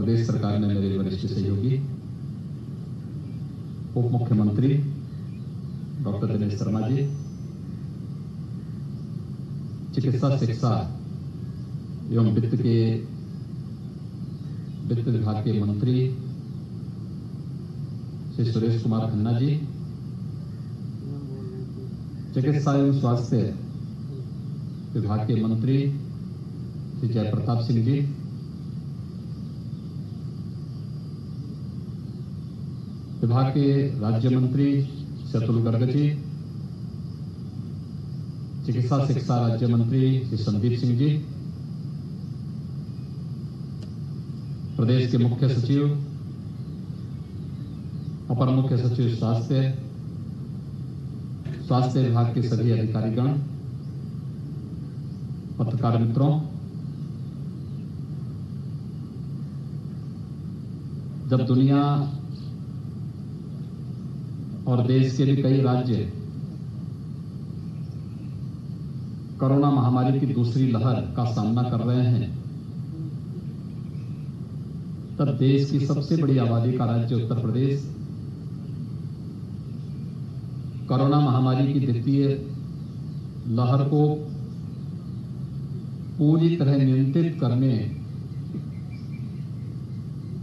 प्रदेश सरकार में मेरे वरिष्ठ सहयोगी उप मुख्यमंत्री डॉक्टर दिनेश शर्मा जी, चिकित्सा शिक्षा एवं वित्त विभाग के मंत्री श्री सुरेश कुमार खन्ना जी, चिकित्सा एवं स्वास्थ्य विभाग के मंत्री श्री जयप्रताप सिंह जी, विभाग के राज्य मंत्री अतुल गर्ग जी, चिकित्सा शिक्षा राज्य मंत्री श्री संदीप सिंह जी, प्रदेश के मुख्य सचिव, अपर मुख्य सचिव स्वास्थ्य विभाग के सभी अधिकारीगण, पत्रकार मित्रों, जब दुनिया और देश के भी कई राज्य कोरोना महामारी की दूसरी लहर का सामना कर रहे हैं, तब देश की सबसे बड़ी आबादी का राज्य उत्तर प्रदेश कोरोना महामारी की द्वितीय लहर को पूरी तरह नियंत्रित करने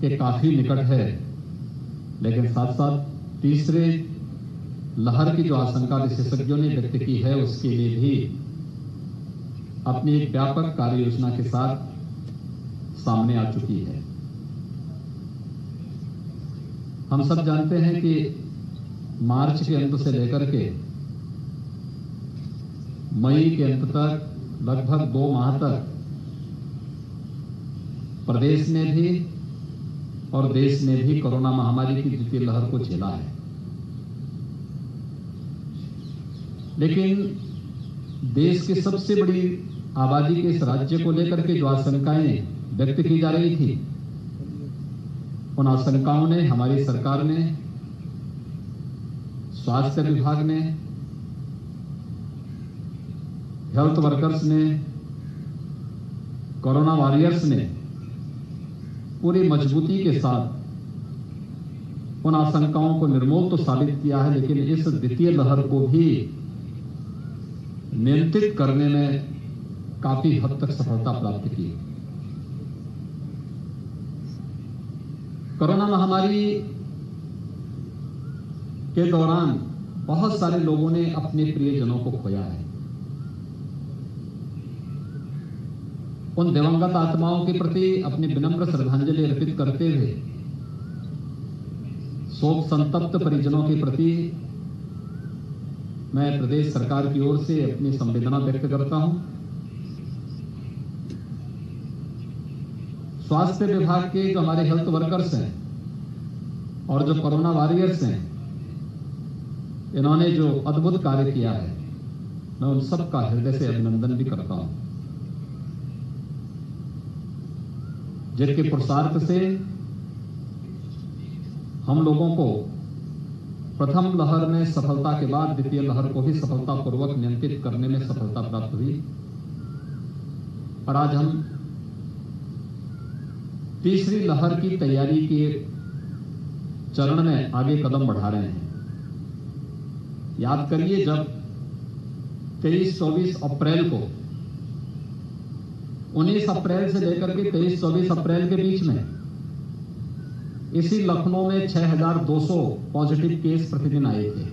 के काफी निकट है, लेकिन साथ साथ तीसरे लहर की जो आशंका विशेषज्ञों ने व्यक्त की है, उसके लिए भी अपनी एक व्यापक कार्य योजना के साथ सामने आ चुकी है। हम सब जानते हैं कि मार्च के अंत से लेकर के मई के अंत तक लगभग 2 माह तक प्रदेश ने भी और देश ने भी कोरोना महामारी की द्वितीय लहर को झेला है, लेकिन देश की सबसे बड़ी आबादी के इस राज्य को लेकर के जो आशंकाएं व्यक्त की जा रही थी, उन आशंकाओं ने हमारी सरकार ने, स्वास्थ्य विभाग ने, हेल्थ वर्कर्स ने, कोरोना वॉरियर्स ने पूरी मजबूती के साथ उन आशंकाओं को निर्मूल तो साबित किया है, लेकिन इस द्वितीय लहर को भी नियंत्रित करने में काफी हद तक सफलता प्राप्त की। कोरोना महामारी के दौरान बहुत सारे लोगों ने अपने प्रियजनों को खोया है। उन दिवंगत आत्माओं के प्रति अपनी विनम्र श्रद्धांजलि अर्पित करते हुए शोक संतप्त परिजनों के प्रति मैं प्रदेश सरकार की ओर से अपनी संवेदना व्यक्त करता हूं। स्वास्थ्य विभाग के जो हमारे हेल्थ वर्कर्स हैं और जो कोरोना वॉरियर्स हैं, इन्होंने जो अद्भुत कार्य किया है, मैं उन सब का हृदय से अभिनंदन भी करता हूं, जिनके पुरुषार्थ से हम लोगों को प्रथम लहर में सफलता के बाद द्वितीय लहर को भी सफलतापूर्वक नियंत्रित करने में सफलता प्राप्त हुई, और आज हम तीसरी लहर की तैयारी के चरण में आगे कदम बढ़ा रहे हैं। याद करिए, जब 23-24 अप्रैल को, 19 अप्रैल से लेकर के 23-24 अप्रैल के बीच में इसी लखनऊ में 6,200 पॉजिटिव केस प्रतिदिन आए थे,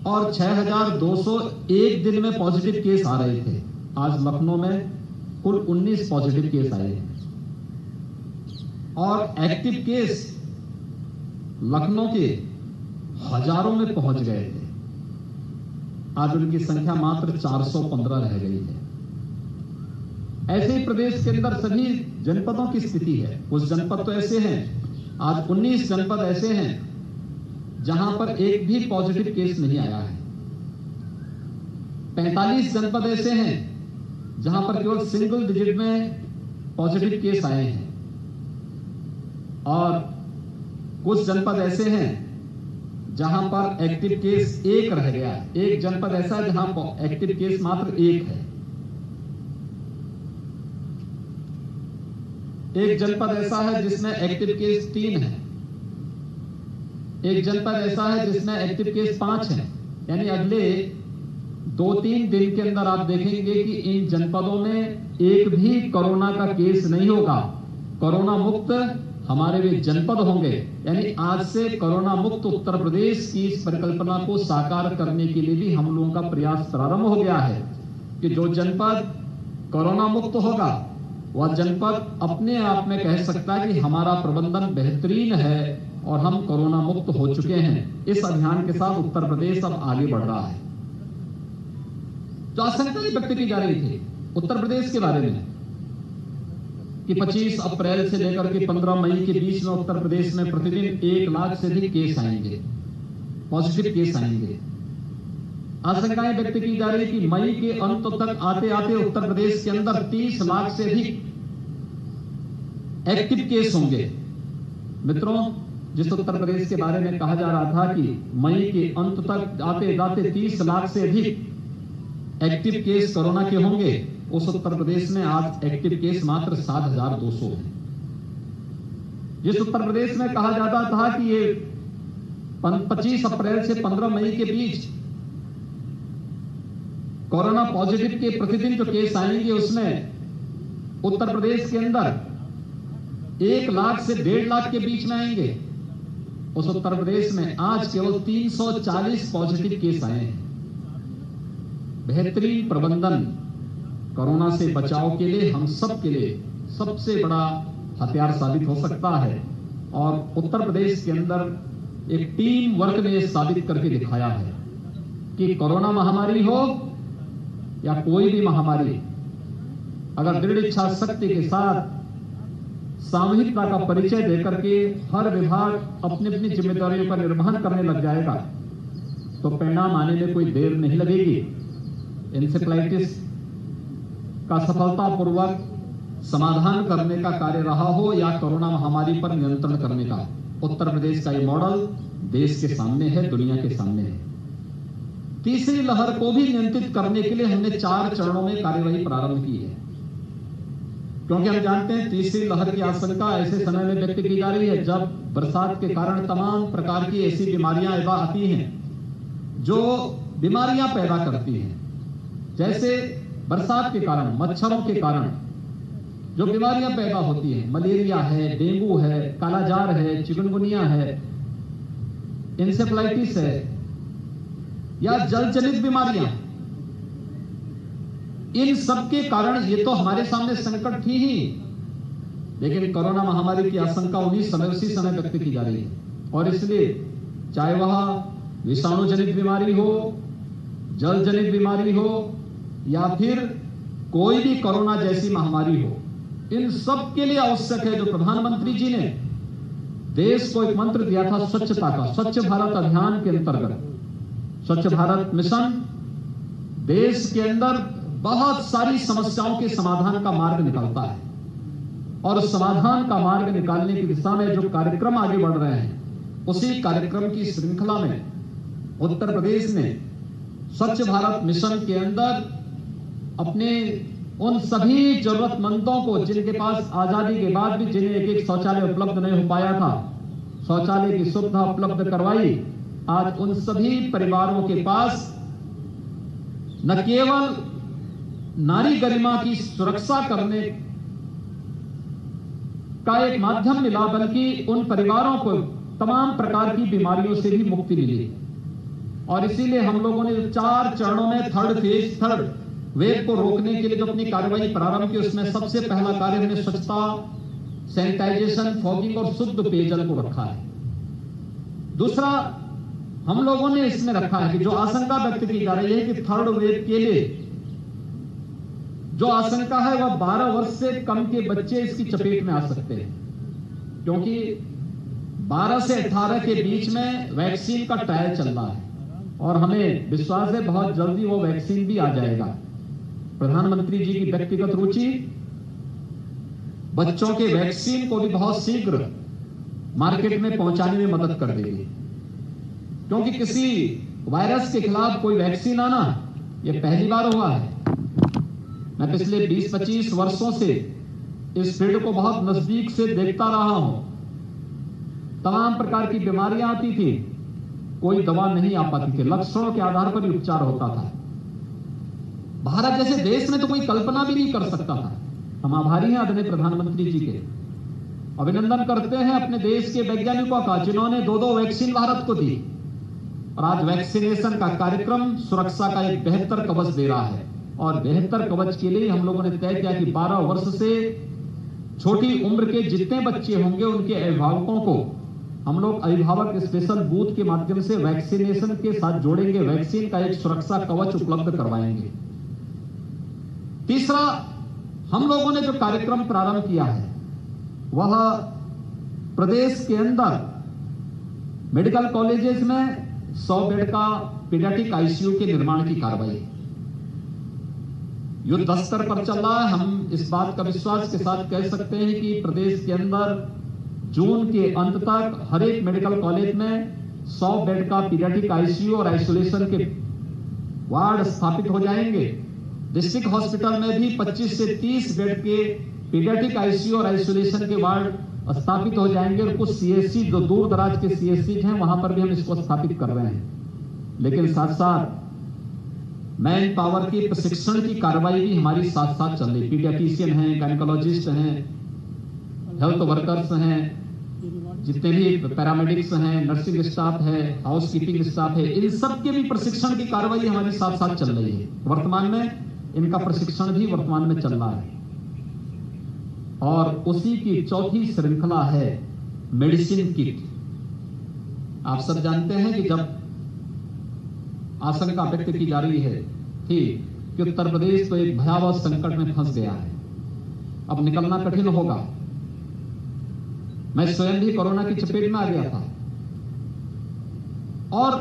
और 6,200 एक दिन में पॉजिटिव केस आ रहे थे। आज लखनऊ में कुल 19 पॉजिटिव केस आए हैं, और एक्टिव केस लखनऊ के हजारों में पहुंच गए थे। आज उनकी संख्या मात्र 415 रह गई है। ऐसे ही प्रदेश के अंदर सभी जनपदों की स्थिति है। कुछ जनपद तो ऐसे हैं, आज 19 जनपद ऐसे हैं जहां पर एक भी पॉजिटिव केस नहीं आया है। 45 जनपद ऐसे हैं जहां पर केवल सिंगल डिजिट में पॉजिटिव केस आए हैं, और कुछ जनपद ऐसे हैं जहां पर एक्टिव केस 1 रह गया है। एक जनपद ऐसा है जहां एक्टिव केस मात्र 1 है। एक जनपद ऐसा है जिसमें एक्टिव केस 3 है, एक जनपद ऐसा है जिसमें एक्टिव केस 5 है। यानी अगले 2-3 दिन के अंदर आप देखेंगे कि इन जनपदों में एक भी कोरोना का केस नहीं होगा। कोरोना मुक्त हमारे वे जनपद होंगे। यानी आज से कोरोना मुक्त उत्तर प्रदेश की इस परिकल्पना को साकार करने के लिए भी हम लोगों का प्रयास प्रारंभ हो गया है कि जो जनपद कोरोना मुक्त होगा वह जनपद अपने आप में कह सकता है कि हमारा प्रबंधन बेहतरीन है और हम कोरोना मुक्त हो चुके हैं। इस अभियान के साथ उत्तर प्रदेश अब आगे बढ़ रहा है। जो आशंका व्यक्त की जा रही थी उत्तर प्रदेश के बारे में कि 25 अप्रैल से लेकर के 15 मई के बीच में उत्तर प्रदेश में प्रतिदिन 1 लाख से अधिक केस आएंगे, पॉजिटिव केस आएंगे। आशंकाएं व्यक्त की जा रही है कि मई के अंत तक आते आते उत्तर प्रदेश के अंदर 30 लाख से अधिक एक्टिव केस होंगे। मित्रों, जिस उत्तर प्रदेश के बारे में कहा जा रहा था कि मई के अंत तक आते जाते 30 लाख से अधिक एक्टिव केस कोरोना के होंगे, उस उत्तर प्रदेश में आज एक्टिव केस मात्र 7,200 है। जिस उत्तर प्रदेश में कहा जाता था कि ये 25 अप्रैल से 15 मई के बीच कोरोना पॉजिटिव के प्रतिदिन जो केस आएंगे उसमें उत्तर प्रदेश के अंदर 1 लाख से 1.5 लाख के बीच में आएंगे, उस उत्तर प्रदेश में आज केवल 340 पॉजिटिव केस आए हैं। बेहतरीन प्रबंधन कोरोना से बचाव के लिए हम सब के लिए सबसे बड़ा हथियार साबित हो सकता है और उत्तर प्रदेश के अंदर एक टीम वर्क ने साबित करके दिखाया है कि कोरोना महामारी हो या कोई भी महामारी, अगर दृढ़ इच्छा शक्ति के साथ सामूहिकता का परिचय देकर के हर विभाग अपनी अपनी जिम्मेदारियों का निर्वहन करने लग जाएगा तो परिणाम आने में कोई देर नहीं लगेगी। इंसेफ्लाइटिस का सफलतापूर्वक समाधान करने का कार्य रहा हो या कोरोना महामारी पर नियंत्रण करने का, उत्तर प्रदेश का ये मॉडल देश के सामने है, दुनिया के सामने है। तीसरी लहर को भी नियंत्रित करने के लिए हमने 4 चरणों में कार्यवाही प्रारंभ की है, क्योंकि हम जानते हैं तीसरी लहर की आशंका ऐसे समय में व्यक्त की जा रही है जब बरसात के कारण तमाम प्रकार की ऐसी बीमारियां आती हैं जो बीमारियां पैदा करती हैं। जैसे बरसात के कारण, मच्छरों के कारण जो बीमारियां पैदा होती हैं, मलेरिया है, डेंगू है, कालाजार है, चिकनगुनिया है, इंसेफ्लाइटिस है या जल जनित बीमारियां, इन सब के कारण ये तो हमारे सामने संकट थी ही, लेकिन कोरोना महामारी की आशंका उसी समय व्यक्त की जा रही है। और इसलिए चाहे वह विषाणु जनित बीमारी हो, जल जनित बीमारी हो या फिर कोई भी कोरोना जैसी महामारी हो, इन सब के लिए आवश्यक है जो प्रधानमंत्री जी ने देश को एक मंत्र दिया था स्वच्छता का, स्वच्छ भारत अभियान के अंतर्गत स्वच्छ भारत मिशन देश के अंदर बहुत सारी समस्याओं के समाधान का मार्ग निकालता है और समाधान का मार्ग निकालने की दिशा में जो कार्यक्रम आगे बढ़ रहे हैं, उसी कार्यक्रम की श्रृंखला में उत्तर प्रदेश ने स्वच्छ भारत मिशन के अंदर अपने उन सभी जरूरतमंदों को जिनके पास आजादी के बाद भी जिन्हें एक शौचालय उपलब्ध नहीं हो पाया था, शौचालय की सुविधा उपलब्ध करवाई। आज उन सभी परिवारों के पास न केवल नारी गरिमा की सुरक्षा करने का एक माध्यम मिला, बल्कि उन परिवारों को तमाम प्रकार की बीमारियों से भी मुक्ति मिली। और इसीलिए हम लोगों ने 4 चरणों में थर्ड वेव को रोकने के लिए जो अपनी कार्रवाई प्रारंभ की, उसमें सबसे पहला कार्य हमने स्वच्छता, सैनिटाइजेशन, फॉगिंग और शुद्ध पेयजल को रखा है। दूसरा हम लोगों ने इसमें रखा है कि जो आशंका व्यक्त की जा रही है कि थर्ड वेव के लिए जो आशंका है वह 12 वर्ष से कम के बच्चे इसकी चपेट में आ सकते हैं, क्योंकि 12 से 18 के बीच में वैक्सीन का ट्रायल चल रहा है और हमें विश्वास है बहुत जल्दी वो वैक्सीन भी आ जाएगा। प्रधानमंत्री जी की व्यक्तिगत रुचि बच्चों के वैक्सीन को भी बहुत शीघ्र मार्केट में पहुंचाने में मदद कर देगी, क्योंकि किसी वायरस के खिलाफ कोई वैक्सीन आना यह पहली बार हुआ है। मैं पिछले 20-25 वर्षों से इस फील्ड को बहुत नजदीक से देखता रहा हूं। तमाम प्रकार की बीमारियां आती थी, कोई दवा नहीं आ पाती थी, लक्षणों के आधार पर ही उपचार होता था। भारत जैसे देश में तो कोई कल्पना भी नहीं कर सकता था। हम आभारी हैं आदरणीय प्रधानमंत्री जी के, अभिनंदन करते हैं अपने देश के वैज्ञानिकों का जिन्होंने 2-2 वैक्सीन भारत को दी। और आज वैक्सीनेशन का कार्यक्रम सुरक्षा का एक बेहतर कवच दे रहा है। और बेहतर कवच के लिए हम लोगों ने तय किया कि 12 वर्ष से छोटी उम्र के जितने बच्चे होंगे उनके अभिभावकों को हम लोग अभिभावक स्पेशल बूथ के माध्यम से वैक्सीनेशन के साथ जोड़ेंगे, वैक्सीन का एक सुरक्षा कवच उपलब्ध करवाएंगे। तीसरा, हम लोगों ने जो कार्यक्रम प्रारंभ किया है वह प्रदेश के अंदर मेडिकल कॉलेजेस में 100 बेड का पीडियाट्रिक आईसीयू के निर्माण की कार्रवाई युद्ध स्तर पर चल रहा है। हम इस बात का विश्वास के साथ कह सकते हैं कि प्रदेश के अंदर जून के अंत तक हर एक मेडिकल कॉलेज में 100 बेड का पीडियाट्रिक आईसीयू और आइसोलेशन के वार्ड स्थापित हो जाएंगे। डिस्ट्रिक्ट हॉस्पिटल में भी 25 से 30 बेड के पीडियाट्रिक आईसीयू और आइसोलेशन के वार्ड स्थापित हो जाएंगे। और कुछ सीएससी जो दूर दराज के सीएससी हैं वहां पर भी हम इसको स्थापित कर रहे हैं। लेकिन साथ साथ मैन पावर की प्रशिक्षण की कार्रवाई भी हमारी साथ साथ चल रही। पीडियाट्रिशियन हैं, गायनेकोलॉजिस्ट हैं, हेल्थ वर्कर्स हैं, जितने भी पैरामेडिक्स हैं, नर्सिंग स्टाफ है, हाउस कीपिंग स्टाफ है, इन सब के भी प्रशिक्षण की कार्रवाई हमारी साथ साथ चल रही है। वर्तमान में इनका प्रशिक्षण भी वर्तमान में चल रहा है। और उसी की चौथी श्रृंखला है मेडिसिन किट। आप सब जानते हैं कि जब आशंका व्यक्त की जा रही है कि उत्तर प्रदेश तो एक भयावह संकट में फंस गया है, अब निकलना कठिन होगा। मैं स्वयं भी कोरोना की चपेट में आ गया था और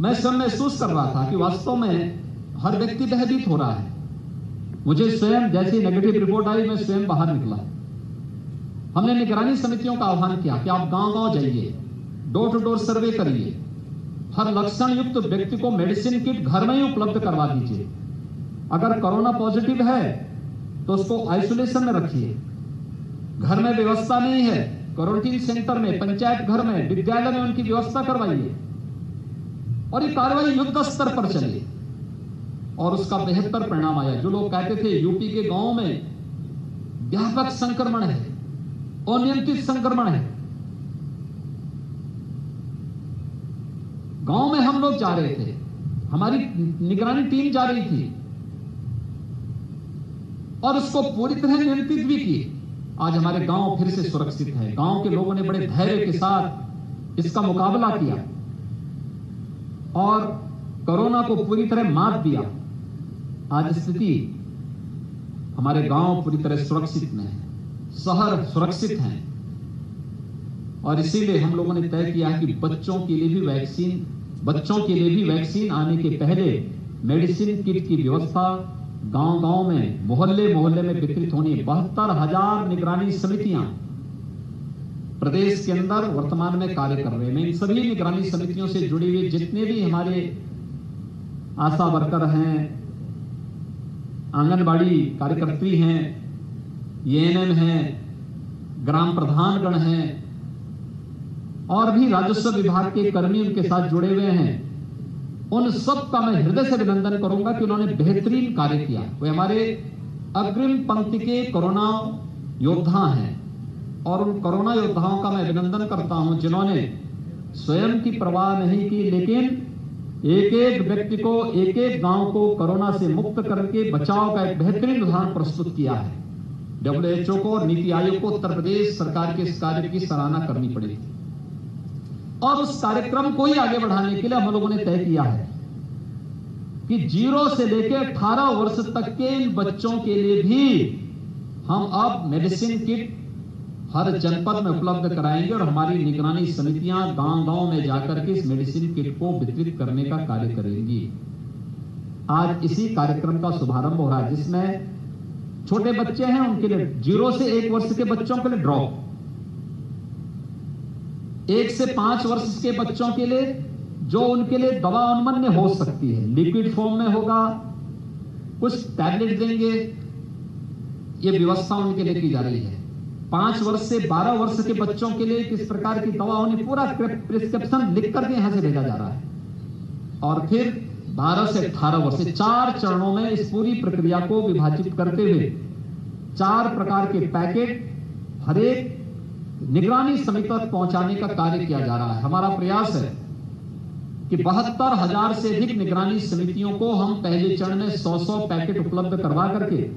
मैं स्वयं महसूस कर रहा था कि वास्तव में हर व्यक्ति भयभीत हो रहा है। मुझे स्वयं जैसी नेगेटिव रिपोर्ट आई मैं स्वयं बाहर निकला। हमने निगरानी समितियों का आह्वान किया कि आप गांव-गांव जाइए, डोर टू डोर सर्वे करिए, हर लक्षण युक्त व्यक्ति को मेडिसिन किट घर में ही उपलब्ध करवा दीजिए। अगर कोरोना पॉजिटिव है तो उसको आइसोलेशन में रखिए। घर में व्यवस्था नहीं है, क्वारंटीन सेंटर में, पंचायत घर में, विद्यालय में उनकी व्यवस्था करवाइए। और ये कार्रवाई युद्ध स्तर पर चली और उसका बेहतर परिणाम आया। जो लोग कहते थे यूपी के गांव में व्यापक संक्रमण है, अनियंत्रित संक्रमण है, गांव में हम लोग जा रहे थे, हमारी निगरानी टीम जा रही थी और उसको पूरी तरह नियंत्रित भी की। आज हमारे गांव फिर से सुरक्षित है। गांव के लोगों ने बड़े धैर्य के साथ इसका मुकाबला किया और कोरोना को पूरी तरह मात दिया। आज स्थिति हमारे गांव पूरी तरह सुरक्षित में है, शहर सुरक्षित हैं। और इसीलिए हम लोगों ने तय किया कि बच्चों के लिए भी वैक्सीन आने के पहले मेडिसिन किट की व्यवस्था गांव-गांव में, मोहल्ले में वितरित होनी है। 72,000 निगरानी समितियां प्रदेश के अंदर वर्तमान में कार्य कर रहे हैं। इन सभी निगरानी समितियों से जुड़ी हुई जितने भी हमारे आशा वर्कर हैं, आंगनबाड़ी कार्यकर्त्री हैं, एएनएम हैं, ग्राम प्रधानगण हैं और भी राजस्व विभाग के कर्मी उनके साथ जुड़े हुए हैं, उन सब का मैं हृदय से अभिनंदन करूंगा कि उन्होंने बेहतरीन कार्य किया। वे हमारे अग्रिम पंक्ति के कोरोना योद्धा हैं और उन कोरोना योद्धाओं का मैं अभिनंदन करता हूं जिन्होंने स्वयं की परवाह नहीं की, लेकिन एक एक व्यक्ति को, एक एक गांव को कोरोना से मुक्त करके बचाव का एक बेहतरीन उदाहरण प्रस्तुत किया है। WHO को और नीति आयोग को उत्तर प्रदेश सरकार के इस कार्य की सराहना करनी पड़ेगी। और उस कार्यक्रम को ही आगे बढ़ाने के लिए हम लोगों ने तय किया है कि 0 से लेकर 18 वर्ष तक के इन बच्चों के लिए भी हम अब मेडिसिन किट हर जनपद में उपलब्ध कराएंगे और हमारी निगरानी समितियां गांव-गांव में जाकर के इस मेडिसिन किट को वितरित करने का कार्य करेंगी। आज इसी कार्यक्रम का शुभारंभ हो रहा है जिसमें छोटे बच्चे हैं उनके लिए 0 से 1 वर्ष के बच्चों के लिए ड्रॉप, 1 से 5 वर्ष के बच्चों के लिए जो उनके लिए दवा उन्मन्य हो सकती है, लिक्विड फॉर्म में होगा, कुछ टैबलेट देंगे, ये व्यवस्था उनके लिए की जा रही है। 5 वर्ष से 12 वर्ष के बच्चों के लिए किस प्रकार की दवा उन्हें पूरा प्रिस्क्रिप्शन लिख करके यहां से भेजा जा रहा है, और फिर 12 से 18 वर्ष 4 चरणों में इस पूरी प्रक्रिया को विभाजित करते हुए 4 प्रकार के पैकेट हर एक निगरानी समिति तक पहुंचाने का कार्य किया जा रहा है। हमारा प्रयास है कि 72,000 से अधिक निगरानी समितियों को हम पहले चरण में 100 पैकेट उपलब्ध करवा करके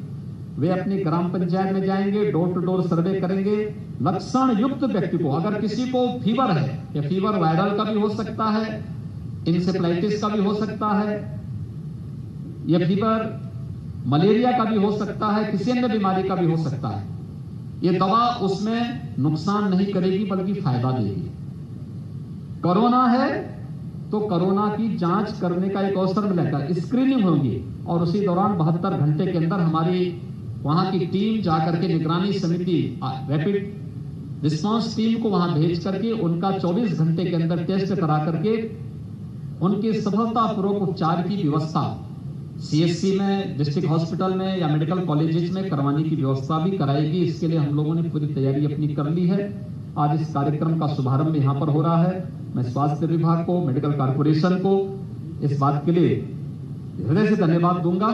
वे अपनी ग्राम पंचायत में जाएंगे, डोर टू डोर सर्वे करेंगे। लक्षण युक्त व्यक्ति को, अगर किसी को फीवर है, या फीवर वायरल का भी हो सकता है, इंसेफ्लाइटिस का भी हो सकता है, या फीवर मलेरिया का भी हो सकता है, किसी अन्य बीमारी का भी हो सकता है, ये दवा उसमें नुकसान नहीं करेगी बल्कि फायदा देगी। कोरोना है तो कोरोना की जांच करने का एक अवसर मिलेगा, स्क्रीनिंग होगी, और उसी दौरान 72 घंटे के अंदर हमारी वहां की टीम जाकर के निगरानी समिति रैपिड रिस्पांस टीम को वहां भेज करके उनका 24 घंटे के अंदर टेस्ट करा करके उनके सफलतापूर्वक उपचार की व्यवस्था सीएससी में, डिस्ट्रिक्ट हॉस्पिटल में या मेडिकल कॉलेजेस में करवाने की व्यवस्था भी कराएगी। इसके लिए हम लोगों ने पूरी तैयारी अपनी कर ली है। आज इस कार्यक्रम का शुभारंभ यहां पर हो रहा है। मैं स्वास्थ्य विभाग को, मेडिकल कॉर्पोरेशन को इस बात के लिए हृदय से धन्यवाद दूंगा।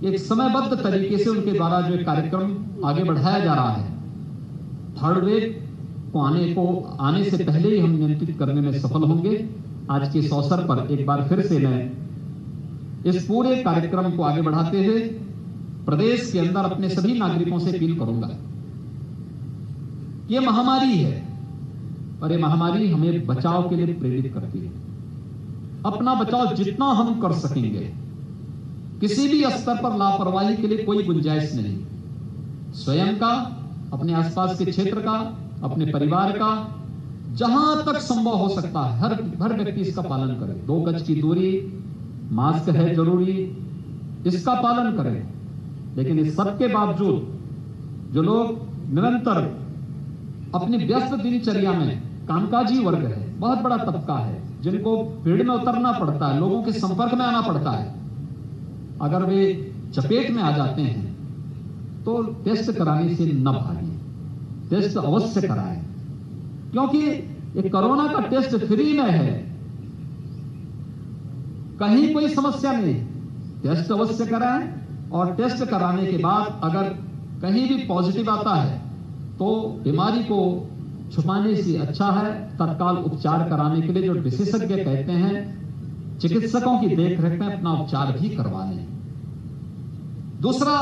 एक समयबद्ध तरीके से उनके द्वारा जो कार्यक्रम आगे बढ़ाया जा रहा है, थर्ड वेव को आने से पहले ही हम नियंत्रित करने में सफल होंगे। आज के इस अवसर पर एक बार फिर से मैं इस पूरे कार्यक्रम को आगे बढ़ाते हुए प्रदेश के अंदर अपने सभी नागरिकों से अपील करूंगा। ये महामारी है और ये महामारी हमें बचाव के लिए प्रेरित करती है। अपना बचाव जितना हम कर सकेंगे, किसी भी स्तर पर लापरवाही के लिए कोई गुंजाइश नहीं। स्वयं का, अपने आसपास के क्षेत्र का, अपने परिवार का, जहां तक संभव हो सकता है हर व्यक्ति इसका पालन करे। 2 गज की दूरी, मास्क है जरूरी, इसका पालन करें। लेकिन इस सब के बावजूद जो लोग निरंतर अपनी व्यस्त दिनचर्या में, कामकाजी वर्ग है, बहुत बड़ा तबका है जिनको भीड़ में उतरना पड़ता है, लोगों के संपर्क में आना पड़ता है, अगर वे चपेट में आ जाते हैं तो टेस्ट कराने से न भागिए, टेस्ट अवश्य कराएं, क्योंकि ये कोरोना का टेस्ट फ्री में है, कहीं कोई समस्या नहीं। टेस्ट अवश्य कराएं, और टेस्ट कराने के बाद अगर कहीं भी पॉजिटिव आता है तो बीमारी को छुपाने से अच्छा है तत्काल उपचार कराने के लिए जो विशेषज्ञ कहते हैं, चिकित्सकों की देखरेख में अपना उपचार भी करवा लें। दूसरा,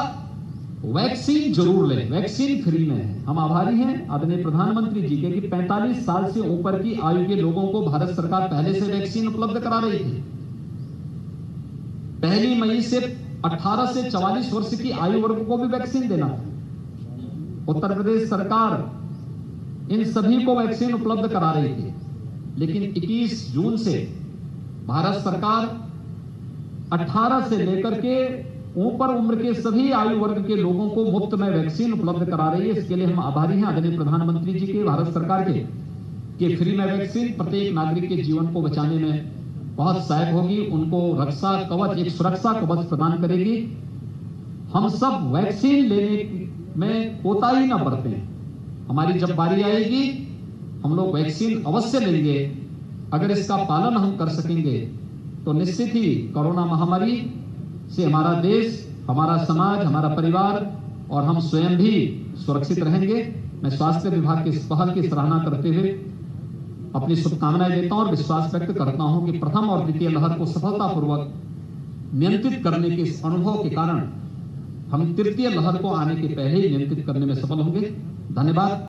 वैक्सीन जरूर लें, वैक्सीन फ्री में है। हम आभारी हैं आदरणीय प्रधानमंत्री जी के कि 45 साल से ऊपर की आयु के लोगों को भारत सरकार पहले से वैक्सीन उपलब्ध करा रही थी। 1 मई से 18 से 44 वर्ष की आयु वर्ग को भी वैक्सीन देना था। उत्तर प्रदेश सरकार इन सभी को वैक्सीन उपलब्ध करा रही थी, लेकिन 21 जून से भारत सरकार 18 से लेकर के ऊपर उम्र के सभी आयु वर्ग के लोगों को मुफ्त में वैक्सीन उपलब्ध करा रही है। इसके लिए हम आभारी हैं आदरणीय प्रधानमंत्री जी के, भारत सरकार के, कि फ्री में वैक्सीन प्रत्येक नागरिक के जीवन को बचाने में बहुत सहायक होगी, उनको रक्षा कवच, एक सुरक्षा कवच प्रदान करेगी। हम सब वैक्सीन लेने में कोताही न बरतें। हमारी जब बारी आएगी हम लोग वैक्सीन अवश्य लेंगे। अगर इसका पालन हम कर सकेंगे तो निश्चित ही कोरोना महामारी से हमारा देश, हमारा समाज, हमारा परिवार और हम स्वयं भी सुरक्षित रहेंगे। मैं स्वास्थ्य विभाग की इस पहल की सराहना करते हुए अपनी शुभकामनाएं देता हूं और विश्वास व्यक्त करता हूं कि प्रथम और द्वितीय लहर को सफलतापूर्वक नियंत्रित करने के इस अनुभव के कारण हम तृतीय लहर को आने के पहले ही नियंत्रित करने में सफल होंगे। धन्यवाद।